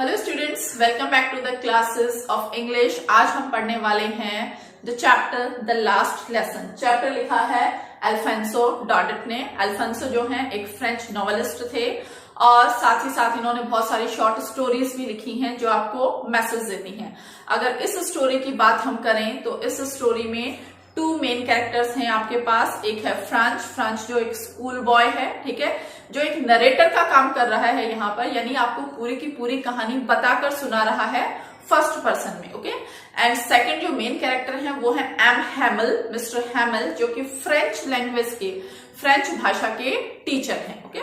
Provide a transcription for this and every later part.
Hello students, welcome back to the classes of English. आज हम पढ़ने वाले हैं the chapter the last lesson. Chapter लिखा है अल्फोंसो डॉडेट ने। अल्फोंसो जो हैं एक फ्रेंच नॉवेलिस्ट थे और साथ ही साथ इन्होंने बहुत सारी शॉर्ट स्टोरीज भी लिखी हैं जो आपको मैसेज देती हैं। अगर इस स्टोरी की बात हम करें तो इस स्टोरी में टू मेन कैरेक्टर्स हैं आपके पास। एक है फ्रांच जो एक स्कूल बॉय है, ठीक है, जो एक नरेटर का काम कर रहा है यहाँ पर, यानी आपको पूरी की पूरी कहानी बताकर सुना रहा है फर्स्ट पर्सन में। ओके, एंड सेकंड जो मेन कैरेक्टर है वो है एम हैमल, मिस्टर हैमल, जो कि फ्रेंच लैंग्वेज के, फ्रेंच भाषा के टीचर हैं। ओके,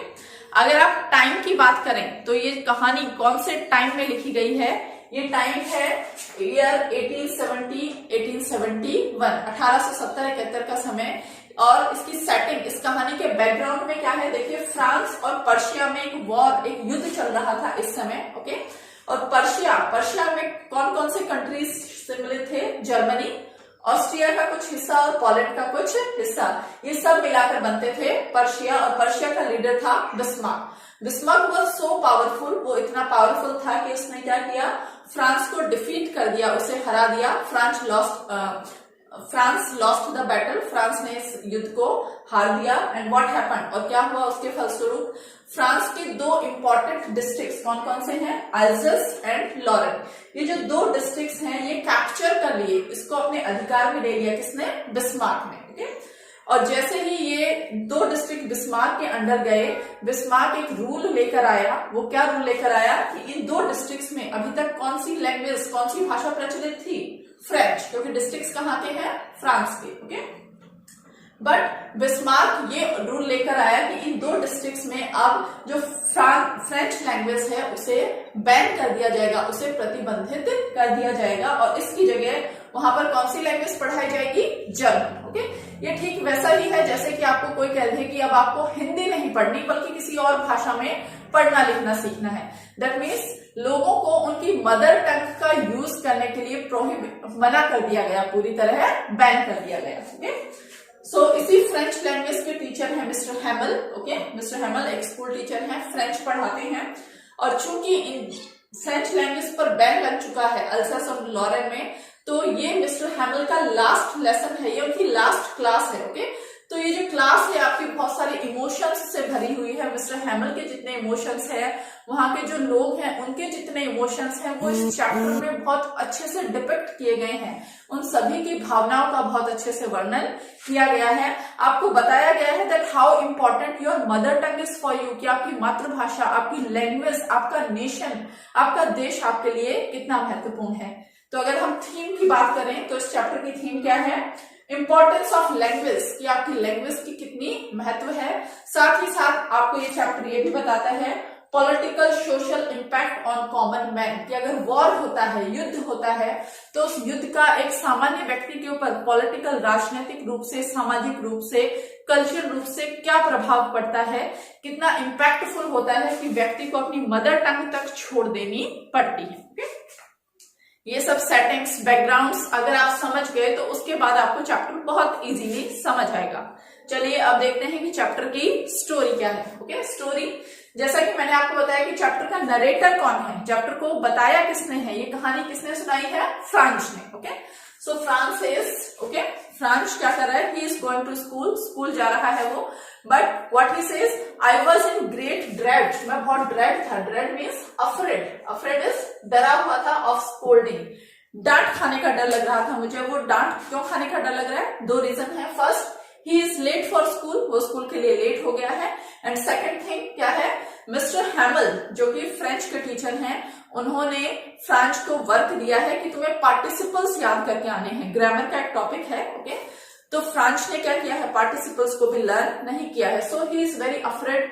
अगर आप टाइम की बात करें तो ये कहानी कौन से टाइम में लिखी गई है? ये टाइम है ईयर 1871 का समय। और इसकी सेटिंग, इस कहानी के बैकग्राउंड में क्या है देखिए, फ्रांस और पर्शिया में एक वॉर, एक युद्ध चल रहा था इस समय। ओके, और पर्शिया में कौन कौन से कंट्रीज सम्मिलित थे? जर्मनी, ऑस्ट्रिया का कुछ हिस्सा और पोलैंड का कुछ हिस्सा, ये सब मिलाकर बनते थे पर्शिया। और पर्शिया का लीडर था बिस्मार्क वाज सो पावरफुल, वो इतना पावरफुल था कि उसने क्या किया, फ्रांस को डिफीट कर दिया, उसे हरा दिया। France lost the battle, France ने इस युद्ध को हार दिया। एंड व्हाट हैपेंड, और क्या हुआ उसके फलस्वरूप, फ्रांस के दो इंपॉर्टेंट डिस्ट्रिक्ट्स कौन कौन से हैं? अल्जस एंड लॉरेन। ये जो दो डिस्ट्रिक्ट्स हैं ये कैप्चर कर लिए, इसको अपने अधिकार में ले लिया। किसने? बिस्मार्क ने। ओके, और जैसे ही ये दो डिस्ट्रिक्ट बिस्मार्क के अंडर गए, बिस्मार्क एक रूल लेकर आया। वो क्या रूल लेकर आया कि इन दो डिस्ट्रिक्ट्स में अभी तक कौन सी लैंग्वेज, कौन सी भाषा प्रचलित थी? फ्रेंच, क्योंकि डिस्ट्रिक्ट्स कहाँ के हैं? फ्रांस के। ओके, बट बिस्मार्क ये रूल लेकर आया कि इन दो डिस्ट्रिक्ट्स में अब जो फ्रेंच लैंग्वेज है उसे बैन कर दिया जाएगा, उसे प्रतिबंधित कर दिया जाएगा, और इसकी जगह वहां पर कौन सी लैंग्वेज पढ़ाई जाएगी? जर्मन। ओके, ये ठीक वैसा ही है जैसे कि आपको कोई कह दे कि अब आपको हिंदी नहीं पढ़नी बल्कि किसी और भाषा में पढ़ना लिखना सीखना है। दैट मीन्स लोगों को उनकी मदर टंग का यूज करने के लिए मना कर दिया गया, पूरी तरह बैन कर दिया गया। ओके, सो इसी फ्रेंच लैंग्वेज के टीचर हैं मिस्टर हैमल। ओके, मिस्टर हैमल एक स्कूल टीचर हैं, फ्रेंच पढ़ाते हैं। और चूंकि इन फ्रेंच लैंग्वेज पर बैन लग चुका है अल्सास और लॉरेन में, तो ये मिस्टर हैमल का लास्ट लेसन है, ये उनकी लास्ट क्लास है। ओके, तो ये जो क्लास है आपकी बहुत सारे इमोशंस से भरी हुई है। मिस्टर हैमल के जितने इमोशंस है, वहां के जो लोग हैं उनके जितने इमोशंस हैं, वो इस चैप्टर में बहुत अच्छे से डिपिक्ट किए गए हैं। उन सभी की भावनाओं का बहुत अच्छे से वर्णन किया गया है। आपको बताया गया है that how important your mother tongue is for you, कि आपकी मातृभाषा, आपकी लैंग्वेज, आपका नेशन, आपका देश आपके लिए कितना महत्वपूर्ण है। तो अगर हम थीम की बात करें तो इस चैप्टर की थीम क्या है? इंपॉर्टेंस ऑफ लैंग्वेज, कि आपकी लैंग्वेज की कितनी महत्व है। साथ ही साथ आपको ये चैप्टर ये भी बताता है political social impact on common man, कि अगर वॉर होता है, युद्ध होता है, तो उस युद्ध का एक सामान्य व्यक्ति के ऊपर पॉलिटिकल, राजनीतिक रूप से, सामाजिक रूप से, कल्चरल रूप से क्या प्रभाव पड़ता है, कितना इंपैक्टफुल होता है कि व्यक्ति को अपनी मदर टंग तक छोड़ देनी पड़ती है। ये सब सेटिंग्स, बैकग्राउंड्स अगर आप समझ गए तो उसके बाद आपको चैप्टर बहुत इजीली समझ आएगा। चलिए अब देखते हैं कि चैप्टर की स्टोरी क्या है। ओके, स्टोरी जैसा कि मैंने आपको बताया कि चैप्टर का नरेटर कौन है, चैप्टर को बताया किसने है, ये कहानी किसने सुनाई है? फ्रांच ने। ओके, सो फ्रांच क्या कर रहा है? He is going to school जा रहा है वो। But what he says, I was in great dread, मैं बहुत ड्रेड था। ड्रेड मीन्स अफ्रेड इज डरा हुआ था, ऑफ स्कोल्डिंग, डांट खाने का डर लग रहा था मुझे। वो डांट क्यों खाने का डर लग रहा है? दो रीजन है। First, he is late for school, वो स्कूल के लिए लेट हो गया है। एंड सेकेंड थिंग क्या है, मिस्टर हैमल जो कि फ्रेंच के टीचर हैं, उन्होंने फ्रांच को वर्क दिया है कि तुम्हें पार्टिसिपल्स याद करके आने हैं। ग्रामर का एक टॉपिक है। ओके, तो फ्रांच ने क्या किया है, पार्टिसिपल्स को भी लर्न नहीं किया है। So he is very afraid.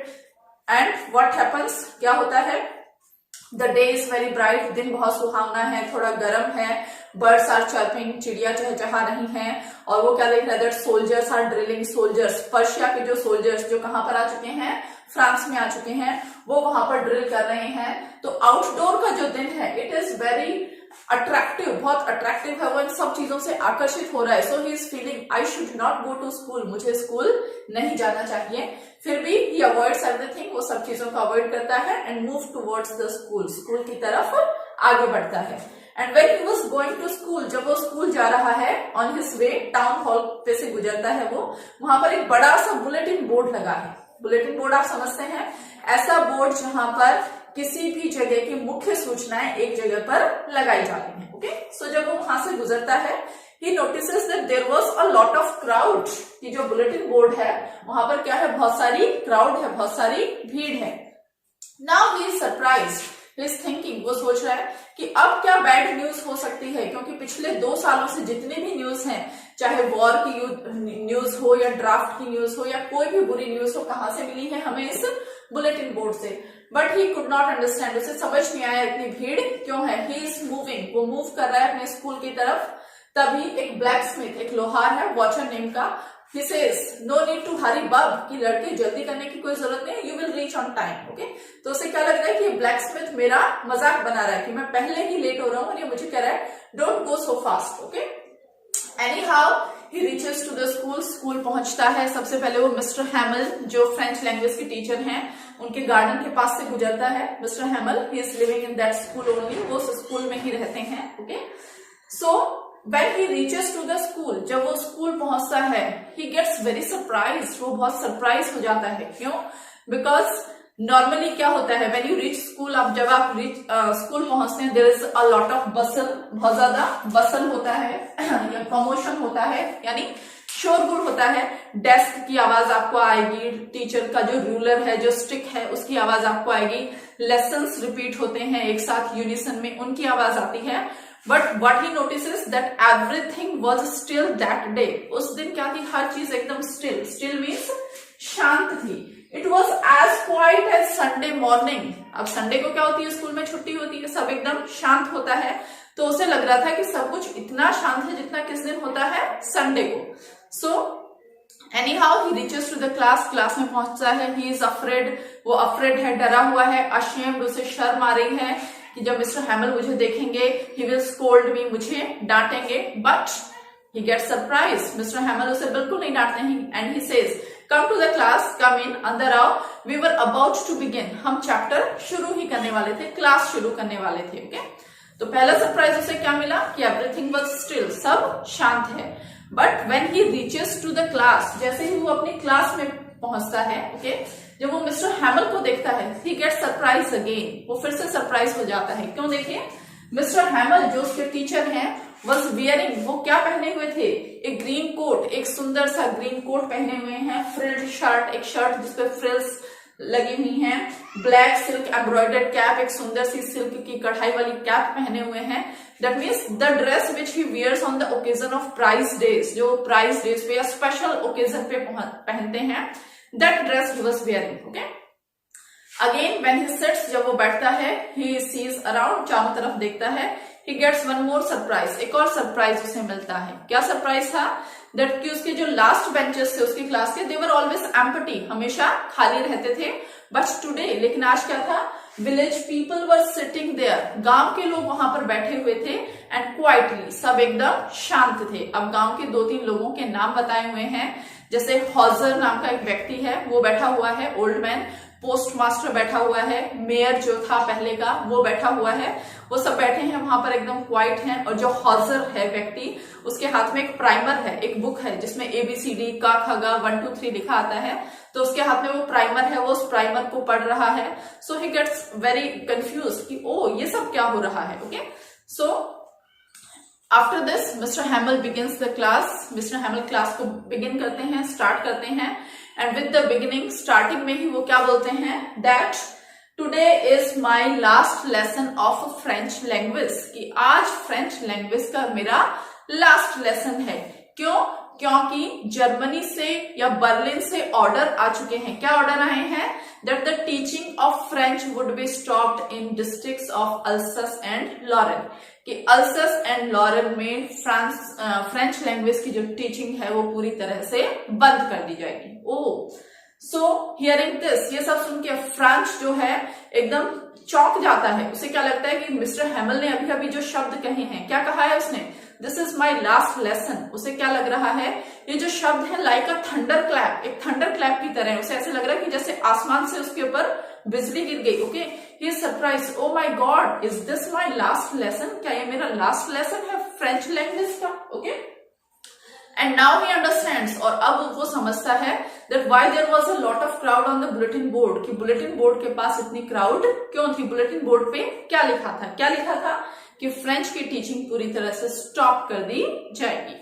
And what happens, क्या होता है, the day is very bright, दिन बहुत सुहावना है, थोड़ा गर्म है, बर्ड्स आर चर्पिंग, चिड़िया चहचहा रही हैं। और वो क्या देख रहे हैं, that soldiers are drilling soldiers, Persia के जो सोल्जर्स जो कहां पर आ चुके हैं? फ्रांस में आ चुके हैं, वो वहां पर ड्रिल कर रहे हैं। तो आउटडोर का जो दिन है इट इज वेरी अट्रैक्टिव, बहुत अट्रैक्टिव है, वो इन सब चीजों से आकर्षित हो रहा है। So he is feeling I should not go to school, मुझे स्कूल नहीं जाना चाहिए। फिर भी ही अवॉइड्स एवरीथिंग, वो सब चीजों को अवॉइड करता है and move towards the school, school की तरफ आगे बढ़ता है। And when he was going to school, जब वो स्कूल जा रहा है, on his way town hall पे से गुजरता है वो, वहां पर एक बड़ा सा बुलेटिन बोर्ड लगा है। बुलेटिन बोर्ड आप समझते हैं, ऐसा बोर्ड जहां पर किसी भी जगह की मुख्य सूचनाएं एक जगह पर लगाई जाती हैं। ओके, सो जब वो वहां से गुजरता है, he notices that there was a lot of crowd, कि जो बुलेटिन बोर्ड है वहां पर क्या है, बहुत सारी क्राउड है, बहुत सारी भीड़ है। Now he is surprised, he is thinking, वो सोच रहा है कि अब क्या बैड न्यूज हो सकती है, क्योंकि पिछले 2 सालों से जितने भी न्यूज हैं, चाहे वॉर की न्यूज हो या ड्राफ्ट की न्यूज हो या कोई भी बुरी न्यूज हो, कहां से मिली है हमें, इस बुलेटिन बोर्ड से। But he could not understand, उसे समझ नहीं आया इतनी भीड़ क्यों है। ही इज मूविंग, वो मूव कर रहा है अपने स्कूल की तरफ। तभी एक ब्लैक स्मिथ, एक लोहार है, वॉचर नेम का, he says no need to hurry bub, कि लड़के जल्दी करने की कोई जरूरत नहीं, you will reach on time। Okay, तो उसे क्या लग रहा है कि ब्लैक स्मिथ मेरा मजाक बना रहा है कि मैं पहले ही लेट हो रहा हूं और ये मुझे कह रहा है don't go so fast. Okay, anyhow he reaches to the school, school पहुंचता है। सबसे पहले वो मिस्टर हैमल, जो फ्रेंच लैंग्वेज के टीचर हैं, उनके गार्डन के पास से गुजरता है। Mister हैमल, he is living in that school only, वो स्कूल में ही रहते हैं। Okay, so when he reaches to the school, जब वो स्कूल पहुंचता है, he gets very surprised, वो बहुत सरप्राइज हो जाता है। क्यों? because नॉर्मली क्या होता है, when you reach school, अब जब आप स्कूल पहुंचते हैं, there is a lot of bustle, बहुत ज्यादा बसल होता है या कमोशन होता है, यानी शोरगुल होता है। डेस्क की आवाज आपको आएगी, टीचर का जो रूलर है, जो स्टिक है, उसकी आवाज आपको आएगी। लेसन्स रिपीट होते हैं एक साथ यूनिसन में, उनकी आवाज आती है। But what he notices that everything was still that day, उस दिन क्या थी, हर चीज एकदम स्टिल। स्टिल मीन्स शांत थी। It was as quiet as Sunday morning. अब संडे को क्या होती है, स्कूल में छुट्टी होती है, सब एकदम शांत होता है। तो उसे लग रहा था कि सब कुछ इतना शांत है जितना किस दिन होता है, संडे को। So anyhow he reaches to the class, class में पहुंचता है। ही इज अफ्रेड, वो अफ्रेड है, डरा हुआ है। अशेम्ड, उसे शर्म आ रही है कि जब मिस्टर हैमल मुझे देखेंगे, ही विल स्कोल्ड मी, मुझे डांटेंगे। But he get surprise, mister Hamel उसे बिल्कुल नहीं डांटते हैं। And he says come to the class, come in, अंदर आओ। We were about to begin, हम चैप्टर शुरू ही करने वाले थे, क्लास शुरू करने वाले थे। ओके, तो पहला सरप्राइज उसे क्या मिला कि एवरीथिंग वाज स्टिल, सब शांत है। But when he reaches to the class, जैसे ही वो अपनी क्लास में पहुंचता है, ओके, जब वो मिस्टर हैमल को देखता है, ही गेट सरप्राइज अगेन, वो फिर से सरप्राइज हो जाता है। क्यों? देखिए, मिस्टर हैमल जो उसके टीचर हैं, वॉज वियरिंग, वो क्या पहने हुए थे, एक ग्रीन कोट, एक सुंदर सा ग्रीन कोट पहने हुए हैं। फ्रिल्ड शर्ट, एक शर्ट जिसपे फ्रिल्स लगी हुई हैं। ब्लैक सिल्क एम्ब्रॉयडर्ड कैप, एक सुंदर सी सिल्क की कढ़ाई वाली कैप पहने हुए हैं। That means the dress which he wears on the occasion of prize days, जो प्राइज डेज पे या स्पेशल ओकेजन पे पहनते हैं, that dress he was wearing. Okay, again when he sits, जब वो बैठता है, ही सीज अराउंड, चारों तरफ देखता है। He gets one more surprise, एक और सरप्राइज उसे मिलता है। क्या सरप्राइज था? दैट कि उसके जो लास्ट बेंचेस थे उसकी क्लास के, दे वर ऑलवेज एम्प्टी, हमेशा खाली रहते थे। बट टुडे, लेकिन आज क्या था, village people were sitting there, गांव के लोग वहां पर बैठे हुए थे। एंड क्वाइटली, सब एकदम शांत थे। अब गांव के 2-3 लोगों के नाम बताए हुए हैं, जैसे हॉजर नाम का एक व्यक्ति है, वो बैठा हुआ है, ओल्ड मैन। पोस्ट मास्टर बैठा हुआ है, मेयर जो था पहले का वो बैठा हुआ है। वो सब बैठे हैं वहां पर, एकदम क्वाइट हैं। और जो हॉजर है व्यक्ति, उसके हाथ में एक प्राइमर है, एक बुक है जिसमें ABCD का खगा 1 2 3 लिखा आता है। तो उसके हाथ में वो प्राइमर है, वो उस प्राइमर को पढ़ रहा है। So he gets very confuse कि ओ ये सब क्या हो रहा है। Okay, so after this mister हैमल begins the class, mister हैमल class को बिगिन करते हैं, स्टार्ट करते हैं। And with the beginning, starting में ही वो क्या बोलते हैं, that today is my last lesson of French language, कि आज फ्रेंच लैंग्वेज का मेरा लास्ट लेसन है। क्यों? क्योंकि जर्मनी से या बर्लिन से ऑर्डर आ चुके हैं। क्या ऑर्डर आए हैं? That the teaching of French would be stopped in districts of Alsace and Lorraine, कि अल्सस एंड लॉरेन में फ्रेंच लैंग्वेज की जो टीचिंग है वो पूरी तरह से बंद कर दी जाएगी। ओह, सो हियरिंग दिस, ये सब सुन के फ्रांस जो है एकदम चौंक जाता है। उसे क्या लगता है कि मिस्टर हैमल ने अभी अभी जो शब्द कहे हैं, क्या कहा है उसने, this is my last lesson. उसे क्या लग रहा है, ये जो शब्द है लाइक अ थंडर क्लैप, एक थंडर क्लैप की तरह है। उसे ऐसे लग रहा है कि जैसे आसमान से उसके ऊपर बिजली गिर गई। Okay, he is surprise, oh my God, is this my last lesson, क्या ये मेरा लास्ट लेसन है फ्रेंच लैंग्वेज का। Okay, and now he understands, और अब वो समझता है that why there was a lot of crowd on the bulletin board, कि बुलेटिन बोर्ड के पास इतनी क्राउड क्यों थी। बुलेटिन बोर्ड पे क्या लिखा था, क्या लिखा था कि फ्रेंच की टीचिंग पूरी तरह से स्टॉप कर दी जाएगी।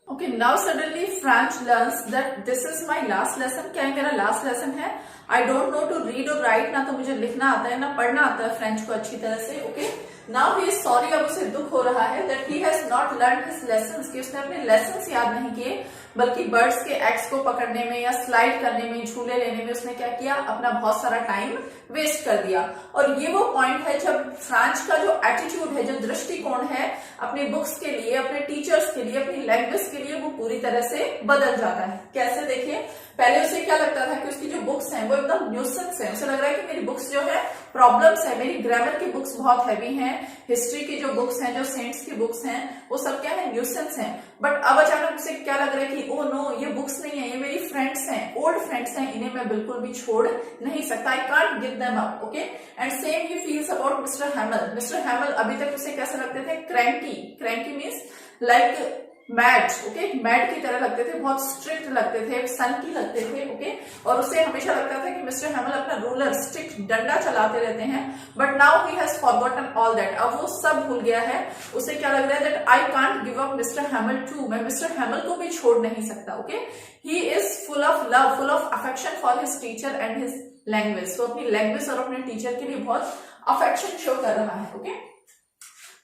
Okay, now suddenly French learns that this is my last lesson, क्या ये मेरा लास्ट लेसन है। I don't know to read और राइट, ना तो मुझे लिखना आता है ना पढ़ना आता है फ्रेंच को अच्छी तरह से। Okay, now he is sorry, अब उसे दुख हो रहा है that he has not learn his lessons, कि उसने अपने लेसन्स याद नहीं किए, बल्कि बर्ड्स के एग्स को पकड़ने में या स्लाइड करने में, झूले लेने में उसने क्या किया, अपना बहुत सारा टाइम वेस्ट कर दिया। और ये वो पॉइंट है जब फ्रांस का जो एटीट्यूड है, जो दृष्टिकोण है अपनी बुक्स के लिए, अपने टीचर्स के लिए, अपनी लैंग्वेज के लिए, वो पूरी तरह से बदल जाता है। कैसे, देखिए, पहले उसे क्या लगता था कि उसकी जो बुक्स हैं वो एकदम न्यूसेंस है। उसे लग रहा है कि मेरी बुक्स जो है प्रॉब्लम्स है, मेरी ग्रामर की बुक्स बहुत हैवी हैं, हिस्ट्री की जो बुक्स हैं, जो सेंट्स की बुक्स हैं, वो सब क्या है, न्यूसेंस हैं। बट अब अचानक उसे क्या लग रहा है कि ओ नो, ये बुक्स नहीं है, ये मेरी फ्रेंड्स हैं, ओल्ड फ्रेंड्स हैं, इन्हें मैं बिल्कुल भी छोड़ नहीं सकता, आई can't give them up. Okay, and same he feels about mister हैमल। Mister हैमल अभी तक उसे कैसे लगते थे, cranky, cranky means like mad. Okay, mad की तरह लगते थे, बहुत स्ट्रिक्ट लगते थे, सनकी लगते थे। ओके, और उसे हमेशा लगता था कि मिस्टर हैमल अपना रूलर, स्टिक, डंडा चलाते रहते हैं। But now he has forgotten all that, अब वो सब भूल गया है। उसे क्या लग रहा है that I can't give up mister Hamel too, मैं मिस्टर हैमल को भी छोड़ नहीं सकता। Okay, he is full of love, full of affection for his teacher and his language. तो अपनी लैंग्वेज और अपने टीचर के लिए बहुत अफेक्शन शो कर रहा है। ओके,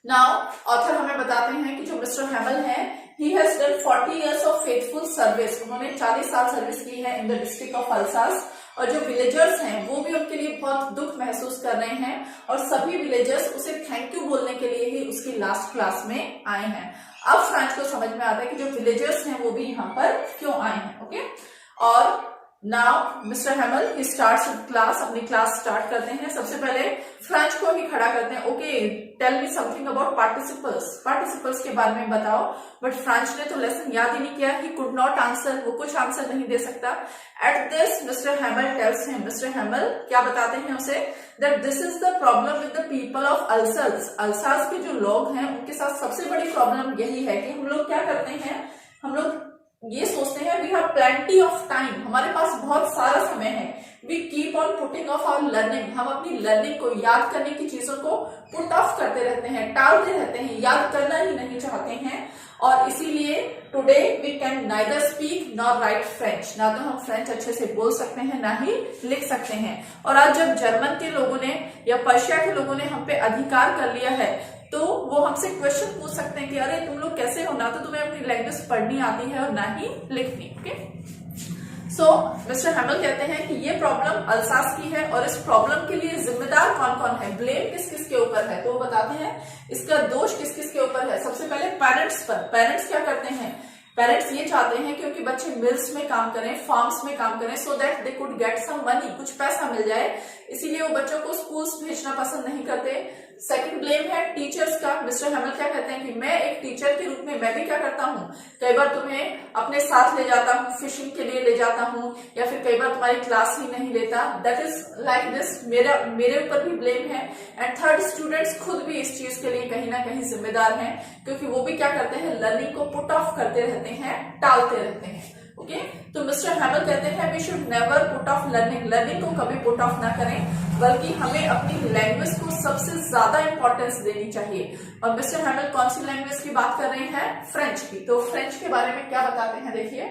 नाउ ऑथर हमें बताते हैं कि जो मिस्टर हैमल है, he has done 40 years of faithful service, उन्होंने 40 साल सर्विस की है in the district of Alsace. और जो विलेजर्स हैं वो भी उनके लिए बहुत दुख महसूस कर रहे हैं, और सभी विलेजर्स उसे थैंक यू बोलने के लिए ही उसकी लास्ट क्लास में आए हैं। अब फ्रांस को समझ में आता है कि जो विलेजर्स हैं वो भी यहाँ पर क्यों आए हैं। ओके, और now mister हैमल he starts class, अपनी क्लास स्टार्ट करते हैं। सबसे पहले फ्रेंच को ही खड़ा करते हैं। Okay, tell me something about participles, participles के बारे में बताओ। बट फ्रेंच ने तो लेसन याद ही नहीं किया, ही कुड नॉट आंसर, वो कुछ आंसर नहीं दे सकता। At this mister हैमल tells him, mister हैमल क्या बताते हैं उसे, that this is the problem with the people of Alsace. Alsace के जो लोग हैं उनके साथ सबसे बड़ी प्रॉब्लम यही है कि हम लोग क्या करते हैं, हम लोग ये सोचते हैं we have plenty of time, हमारे पास बहुत सारा समय है। We keep on putting off our learning, हम अपनी लर्निंग को, याद करने की चीजों को पुट ऑफ करते रहते हैं, टालते रहते हैं, याद करना ही नहीं चाहते हैं। और इसीलिए today we can neither speak nor write French, ना तो हम फ्रेंच अच्छे से बोल सकते हैं ना ही लिख सकते हैं। और आज जब जर्मन के लोगों ने या पर्शिया के लोगों ने हम पे अधिकार कर लिया है, तो वो हमसे क्वेश्चन पूछ सकते हैं कि अरे तुम लोग कैसे हो, ना तो तुम्हें अपनी लैंग्वेज पढ़नी आती है और ना ही लिखनी। ओके, सो मिस्टर हैमल कहते हैं कि ये प्रॉब्लम अल्सास की है, और इस प्रॉब्लम के लिए जिम्मेदार कौन कौन है, ब्लेम किस किस के ऊपर है। तो वो बताते हैं इसका दोष किस किस के ऊपर है। सबसे पहले पेरेंट्स पर। पेरेंट्स क्या करते हैं, पेरेंट्स ये चाहते हैं कि उनके बच्चे मिल्स में काम करें, फार्म्स में काम करें, so that they could get some money, कुछ पैसा मिल जाए, इसीलिए वो बच्चों को स्कूल्स भेजना पसंद नहीं करते। सेकंड ब्लेम है टीचर्स का। मिस्टर हैमल क्या कहते हैं कि मैं एक टीचर के रूप में मैं भी क्या करता हूँ, कई बार तुम्हें अपने साथ ले जाता हूँ, फिशिंग के लिए ले जाता हूँ, या फिर कई बार तुम्हारी क्लास ही नहीं लेता। दैट इज लाइक दिस, मेरे ऊपर भी ब्लेम है। एंड थर्ड, स्टूडेंट्स खुद भी इस चीज के लिए कहीं ना कहीं जिम्मेदार हैं, क्योंकि वो भी क्या करते हैं, लर्निंग को पुट ऑफ करते रहते हैं, टालते रहते हैं। ओके, तो मिस्टर हैमल कहते हैं we should never put off learning, learning को कभी पुट ऑफ ना करें, बल्कि हमें अपनी लैंग्वेज को सबसे ज्यादा इंपॉर्टेंस देनी चाहिए। और मिस्टर हैमल कौन सी लैंग्वेज की बात कर रहे हैं, फ्रेंच की। तो फ्रेंच के बारे में क्या बताते हैं, देखिए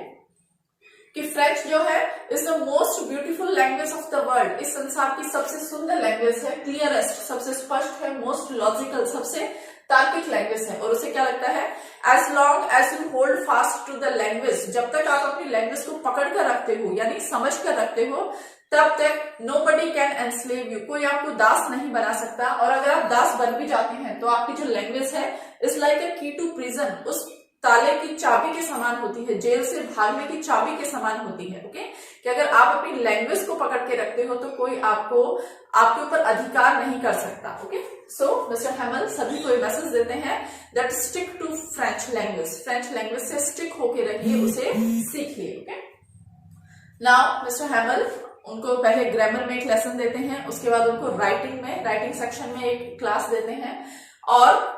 कि फ्रेंच जो है is the most beautiful language of the world, इस संसार की सबसे सुंदर लैंग्वेज है, क्लियरेस्ट, सबसे स्पष्ट है, मोस्ट लॉजिकल, सबसे तार्किक लैंग्वेज है। और उसे क्या लगता है, as long as you hold fast to the language, जब तक आप अपनी लैंग्वेज को पकड़ कर रखते हो, यानी समझ कर रखते हो, तब तक नोबडी कैन एनस्लेव यू, कोई आपको दास नहीं बना सकता। और अगर आप दास बन भी जाते हैं तो आपकी जो लैंग्वेज है इज लाइक ए की टू प्रिजन, उस ताले की चाबी के समान होती है, जेल से भागने की चाबी के समान होती है। ओके, कि अगर आप अपनी लैंग्वेज को पकड़ के रखते हो तो कोई आपके ऊपर अधिकार नहीं कर सकता। ओके, सो मिस्टर हैमल सभी को मैसेज देते हैं that stick to French language, French language से स्टिक होके रहिए, उसे सीखिए। ओके, नाउ मिस्टर हैमल उनको पहले ग्रामर में एक लेसन देते हैं, उसके बाद उनको राइटिंग सेक्शन में एक क्लास देते हैं। और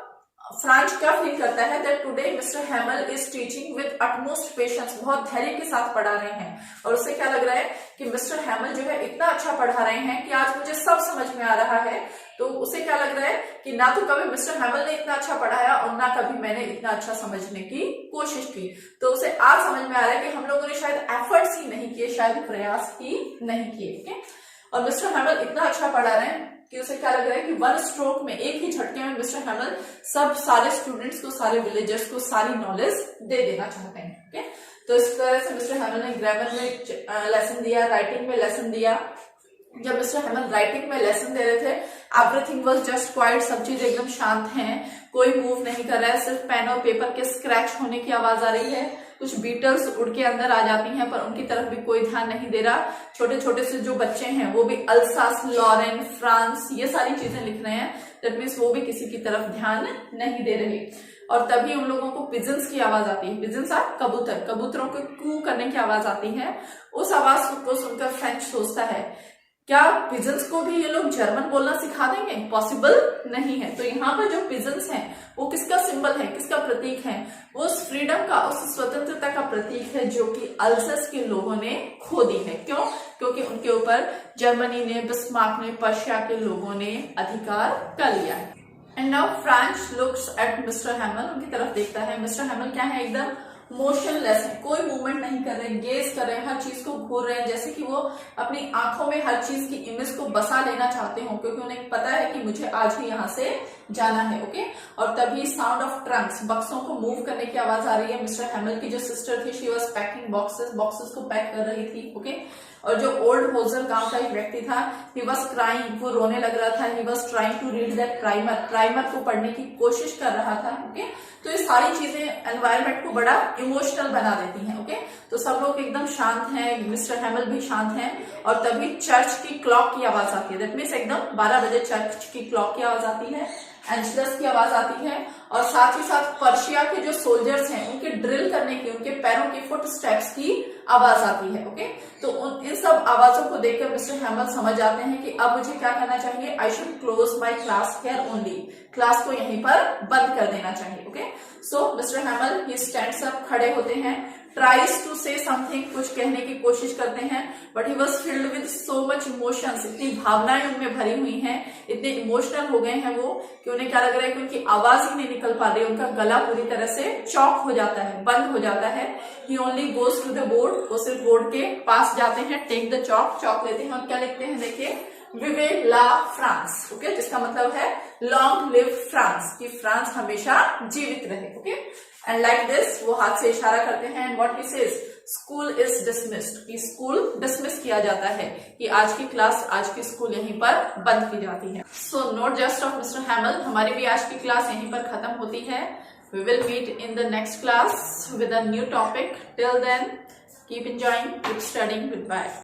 फ्रांच क्या फील करता है that today mister हैमल is teaching with utmost patience, बहुत धैर्य के साथ पढ़ा रहे हैं। और उससे क्या लग रहा है कि मिस्टर हैमल जो है इतना अच्छा पढ़ा रहे हैं कि आज मुझे सब समझ में आ रहा है। तो उसे क्या लग रहा है कि ना तो कभी मिस्टर हैमल ने इतना अच्छा पढ़ाया और ना कभी मैंने इतना अच्छा समझने की कोशिश की। तो उसे आज समझ में आ रहा है कि हम लोगों ने शायद एफर्ट्स ही नहीं किए, शायद प्रयास ही नहीं किए। और मिस्टर हैमल इतना अच्छा पढ़ा रहे हैं कि उसे क्या लग रहा है कि वन स्ट्रोक में, एक ही झटके में मिस्टर हैमल सारे स्टूडेंट्स को, सारे विलेजर्स को सारी नॉलेज दे देना चाहते हैं। ओके, तो इस तरह से मिस्टर हैमल ने ग्रामर में लेसन दिया, राइटिंग में लेसन दिया। जब मिस्टर हैमल राइटिंग में लेसन दे रहे थे, एवरीथिंग वाज जस्ट क्वाइट, सब चीज एकदम शांत हैं, कोई मूव नहीं कर रहा है, सिर्फ पेन और पेपर के स्क्रैच होने की आवाज आ रही है। कुछ बीटल्स उड़ के अंदर आ जाती हैं पर उनकी तरफ भी कोई ध्यान नहीं दे रहा। छोटे छोटे से जो बच्चे हैं वो भी अल्सास, लॉरेन, फ्रांस ये सारी चीजें लिख रहे हैं, दैट मीन्स वो भी किसी की तरफ ध्यान नहीं दे रहे। और तभी उन लोगों को पिजन्स की आवाज आती है, पिजन्स आप कबूतरों के कू करने की आवाज आती है। उस आवाज को सुनकर फ्रेंच सोचता है क्या पिजन्स को भी ये लोग जर्मन बोलना सिखा देंगे? पॉसिबल नहीं है। तो यहाँ पर जो पिजन्स हैं वो किसका सिंबल है, किसका प्रतीक है? वो उस फ्रीडम का, उस स्वतंत्रता का प्रतीक है जो कि अल्सस के लोगों ने खो दी है। क्यों? क्योंकि उनके ऊपर जर्मनी ने, बिस्मार्क ने, पर्शिया के लोगों ने अधिकार कर लिया है। And now French looks at mister हैमल, उनकी तरफ देखता है। मिस्टर हैमल क्या है, एकदम मोशनलेस है, कोई मूवमेंट नहीं कर रहे, गेज कर रहे हैं, हर चीज को घूर रहे हैं, जैसे कि वो अपनी आंखों में हर चीज की इमेज को बसा लेना चाहते हो, क्योंकि उन्हें पता है कि मुझे आज ही यहाँ से जाना है। ओके, और तभी साउंड ऑफ ट्रंक्स, बक्सों को मूव करने की आवाज आ रही है। मिस्टर हैमल की जो सिस्टर थी, शी वाज पैकिंग बॉक्सेस को पैक कर रही थी। ओके, और जो ओल्ड होजर गांव का एक व्यक्ति था, ही वाज क्राइंग, वो रोने लग रहा था। He was trying to read that primer को पढ़ने की कोशिश कर रहा था। ओके, तो ये सारी चीजें एनवायरनमेंट को बड़ा इमोशनल बना देती हैं। ओके, तो सब लोग एकदम शांत हैं, मिस्टर हैमल भी शांत हैं। और तभी चर्च की क्लॉक की आवाज आती है, दैट मीन्स एकदम 12 बजे चर्च की क्लॉक की आवाज आती है, एंजलस की आवाज आती है। और साथ ही साथ पर्शिया के जो सोल्जर्स हैं उनके ड्रिल करने की, उनके पैरों की फुट स्टेप्स की आवाज आती है। ओके, तो इन सब आवाजों को देखकर मिस्टर हैमल समझ जाते हैं कि अब मुझे क्या करना चाहिए, I should close my class here only, class को यहीं पर बंद कर देना चाहिए। Okay, so mister हैमल he stands up, खड़े होते हैं, ट्राइज टू से समथिंग, कुछ कहने की कोशिश करते हैं, but he was filled with so much emotions, इतनी भावनाएं उनमें भरी हुई हैं, इतने इमोशनल हो गए हैं वो कि उन्हें क्या लग रहा है कि उनकी आवाज ही नहीं निकल पा रही, उनका गला पूरी तरह से चौक हो जाता है, बंद हो जाता है। He only goes to the board, वो सिर्फ बोर्ड के पास जाते हैं, टेक द चौक लेते हैं और क्या लिखते हैं, देखिए, विवे ला फ्रांस। ओके, जिसका मतलब है लॉन्ग लिव फ्रांस, कि फ्रांस हमेशा जीवित रहे। ओके, एंड लाइक दिस वो हाथ से इशारा करते हैं, and what he says, school is dismissed, कि स्कूल डिसमिस किया जाता है, कि आज की क्लास, आज की स्कूल यहीं पर बंद की जाती है। So not just of mister Hamel, हमारी भी आज की क्लास यहीं पर खत्म होती है। We will meet in the next class with a new topic. Till then, keep enjoying, keep studying. Goodbye.